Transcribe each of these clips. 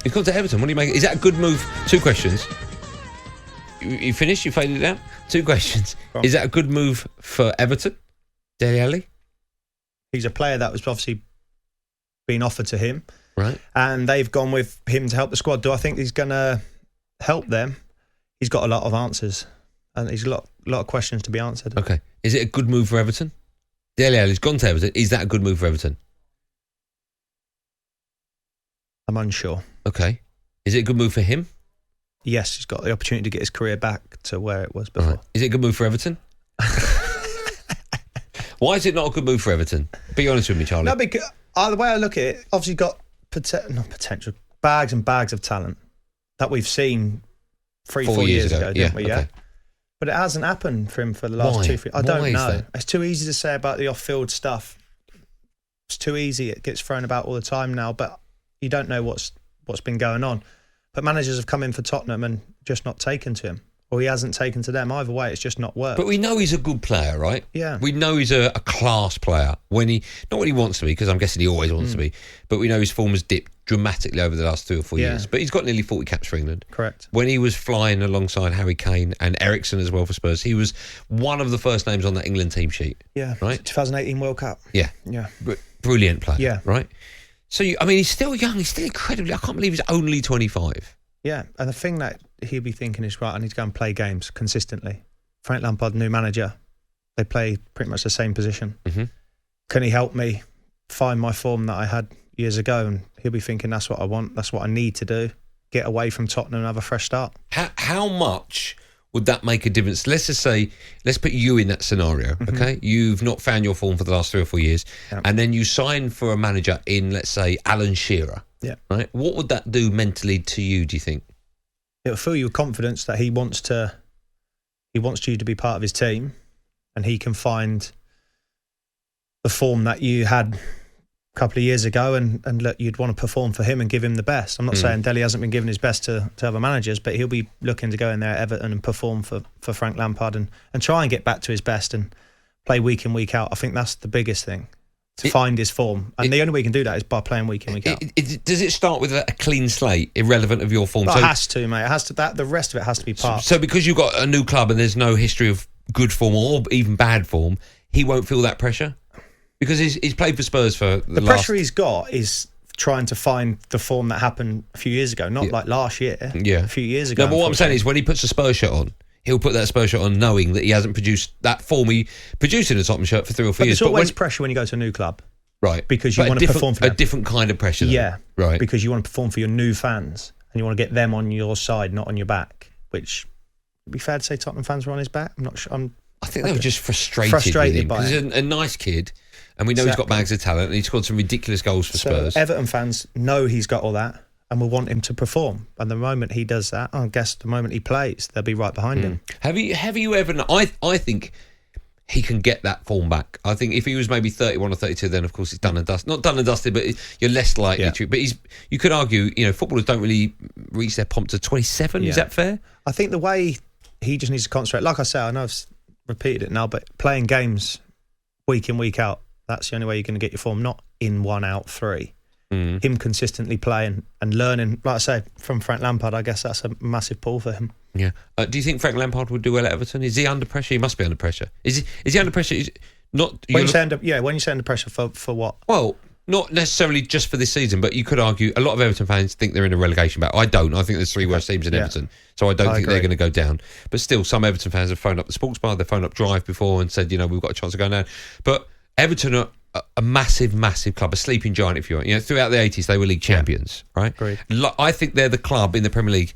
He's gone to Everton. What do you make? Is that a good move? 2 questions. You finished? You faded it out? 2 questions. Is that a good move for Everton? Dele Alli? He's a player that was obviously being offered to him. Right. And they've gone with him to help the squad. Do I think he's going to help them? He's got a lot of answers. And he's a lot of questions to be answered. Okay. Is it a good move for Everton? Dele Alli's gone to Everton. Is that a good move for Everton? I'm unsure. Okay. Is it a good move for him? Yes, he's got the opportunity to get his career back to where it was before. Right. Is it a good move for Everton? Why is it not a good move for Everton? Be honest with me, Charlie. No, because the way I look at it, obviously got potential bags and bags of talent that we've seen 4 years ago, didn't we? Yeah. But it hasn't happened for him for the last 2-3. I don't know. It's too easy to say about the off-field stuff. It's too easy. It gets thrown about all the time now, but you don't know what's been going on. But managers have come in for Tottenham and just not taken to him. Or he hasn't taken to them. Either way, it's just not worked. But we know he's a good player, right? Yeah. We know he's a class player. Not when he wants to be, because I'm guessing he always wants to be, but we know his form has dipped dramatically over the last 3 or 4 years. But he's got nearly 40 caps for England. Correct. When he was flying alongside Harry Kane and Ericsson as well for Spurs, he was one of the first names on that England team sheet. Yeah. Right? 2018 World Cup. Yeah. Yeah. Brilliant player. Yeah. Right? So, he's still young. He's still incredibly... I can't believe he's only 25. Yeah, and the thing that he'll be thinking is, right, I need to go and play games consistently. Frank Lampard, new manager, they play pretty much the same position. Mm-hmm. Can he help me find my form that I had years ago? And he'll be thinking, that's what I want, that's what I need to do. Get away from Tottenham and have a fresh start. How much would that make a difference? Let's just say, let's put you in that scenario, okay? You've not found your form for the last 3 or 4 years, and then you sign for a manager in, let's say, Alan Shearer. Yeah. Right. What would that do mentally to you, do you think? It'll fill you with confidence that he wants you to be part of his team, and he can find the form that you had a couple of years ago, and look, you'd want to perform for him and give him the best. I'm not saying Dele hasn't been given his best to other managers, but he'll be looking to go in there at Everton and perform for Frank Lampard and try and get back to his best and play week in, week out. I think that's the biggest thing. To find his form. And the only way you can do that is by playing week in, week out. Does it start with a clean slate, irrelevant of your form? Well, it has to, mate. It has to. The rest of it has to be part. So because you've got a new club and there's no history of good form or even bad form, he won't feel that pressure? Because he's played for Spurs for the pressure he's got is trying to find the form that happened a few years ago, not like last year. Yeah. A few years ago. No, but what I'm saying is when he puts a Spurs shirt on, he'll put that Spurs shirt on knowing that he hasn't produced that form he produced in a Tottenham shirt for 3 or 4 years. There's always pressure when you go to a new club. Right. Because you want to perform for them. A different kind of pressure. Yeah. Right. Because you want to perform for your new fans and you want to get them on your side, not on your back, which would be fair to say Tottenham fans were on his back. I'm not sure. I think they were just frustrated with him because he's a nice kid and we know he's got bags of talent and he's scored some ridiculous goals for Spurs. Everton fans know he's got all that and will want him to perform. And the moment he does that, I guess the moment he plays, they'll be right behind him. Have you ever... I think... he can get that form back. I think if he was maybe 31 or 32, then of course it's done and dusted. Not done and dusted, but you're less likely to. But you could argue, footballers don't really reach their pomp to 27. Is that fair? I think the way he just needs to concentrate, like I say, I know I've repeated it now, but playing games week in, week out, that's the only way you're going to get your form, not in 1 out 3. Him consistently playing and learning, like I say, from Frank Lampard, I guess that's a massive pull for him. Yeah. Do you think Frank Lampard would do well at Everton? Is he under pressure? He must be under pressure. Is he under pressure? When you say under pressure for what? Well, not necessarily just for this season, but you could argue a lot of Everton fans think they're in a relegation battle. I don't. I think there's 3 worst teams in Everton, so I don't think they're going to go down. But still, some Everton fans have phoned up the sports bar, they've phoned up Drive before and said, we've got a chance of going down. But Everton are a massive, massive club, a sleeping giant, if you want. Throughout the 80s, they were league champions, right? Great. I think they're the club in the Premier League.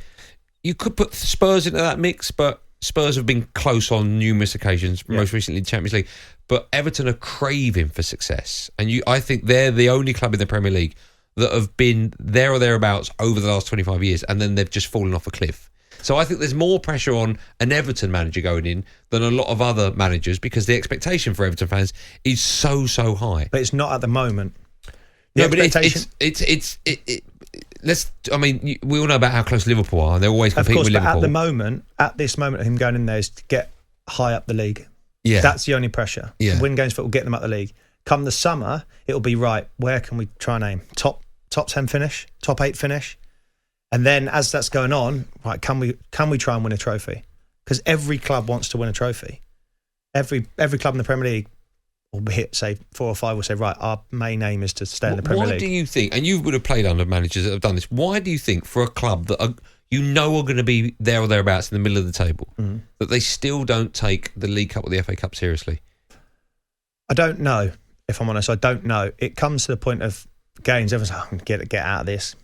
You could put Spurs into that mix, but Spurs have been close on numerous occasions, most recently in the Champions League. But Everton are craving for success. And I think they're the only club in the Premier League that have been there or thereabouts over the last 25 years, and then they've just fallen off a cliff. So I think there's more pressure on an Everton manager going in than a lot of other managers because the expectation for Everton fans is so high. But it's not at the moment. No, but we all know about how close Liverpool are, and they're always competing with Liverpool. But at this moment, him going in there is to get high up the league. Yeah, that's the only pressure. Yeah, win games will get them up the league. Come the summer, it'll be right. Where can we try and aim top 10 finish, top 8 finish? And then as that's going on, right, can we try and win a trophy? Because every club wants to win a trophy. Every club in the Premier League will hit, say, 4 or 5 will say, right, our main aim is to stay in the Premier League. Why do you think, and you would have played under managers that have done this, why do you think for a club that are going to be there or thereabouts in the middle of the table, that they still don't take the League Cup or the FA Cup seriously? I don't know, if I'm honest. I don't know. It comes to the point of games, everyone's like, I'm going to get out of this.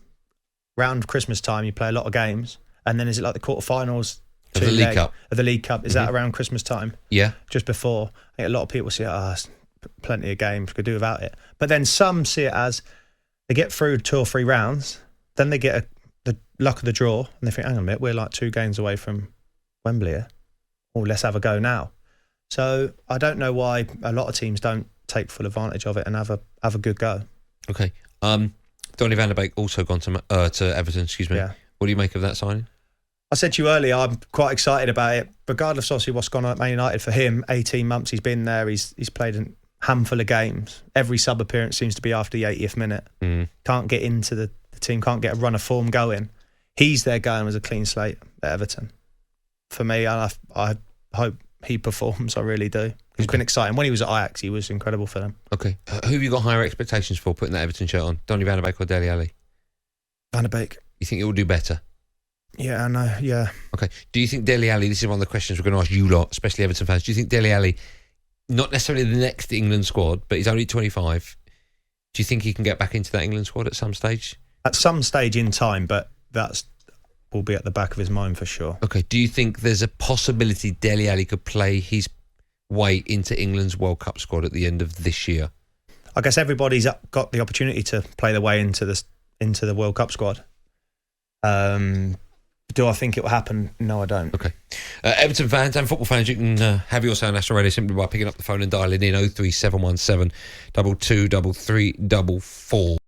Round Christmas time, you play a lot of games, and then is it like the quarterfinals of the League Cup? Of the League Cup. Is that around Christmas time? Yeah. Just before. I think a lot of people see it, plenty of games, could do without it. But then some see it as they get through 2 or 3 rounds, then they get the luck of the draw, and they think, hang on a minute, we're like 2 games away from Wembley here. Oh, let's have a go now. So I don't know why a lot of teams don't take full advantage of it and have a good go. Okay. Donny van der Beek also gone to Everton, excuse me. Yeah. What do you make of that signing? I said to you earlier, I'm quite excited about it, regardless obviously what's gone on at Man United for him. 18 months he's been there, he's played a handful of games. Every sub appearance seems to be after the 80th minute. Can't get into the team, can't get a run of form going. He's there going as a clean slate at Everton. For me, I hope he performs, I really do. He's been exciting. When he was at Ajax, he was incredible for them. Okay. Who have you got higher expectations for putting that Everton shirt on? Donny van der Beek or Dele Alli? Van der Beek. You think it will do better? Yeah, I know, yeah. Okay. Do you think Dele Alli, this is one of the questions we're going to ask you lot, especially Everton fans, do you think Dele Alli, not necessarily the next England squad, but he's only 25, do you think he can get back into that England squad at some stage? At some stage in time, but that will be at the back of his mind for sure. Okay. Do you think there's a possibility Dele Alli could play his way into England's World Cup squad at the end of this year? I guess everybody's got the opportunity to play their way into the World Cup squad. Do I think it will happen? No, I don't. Okay. Everton fans and football fans, you can have your Sound National Radio simply by picking up the phone and dialing in 03717 223344.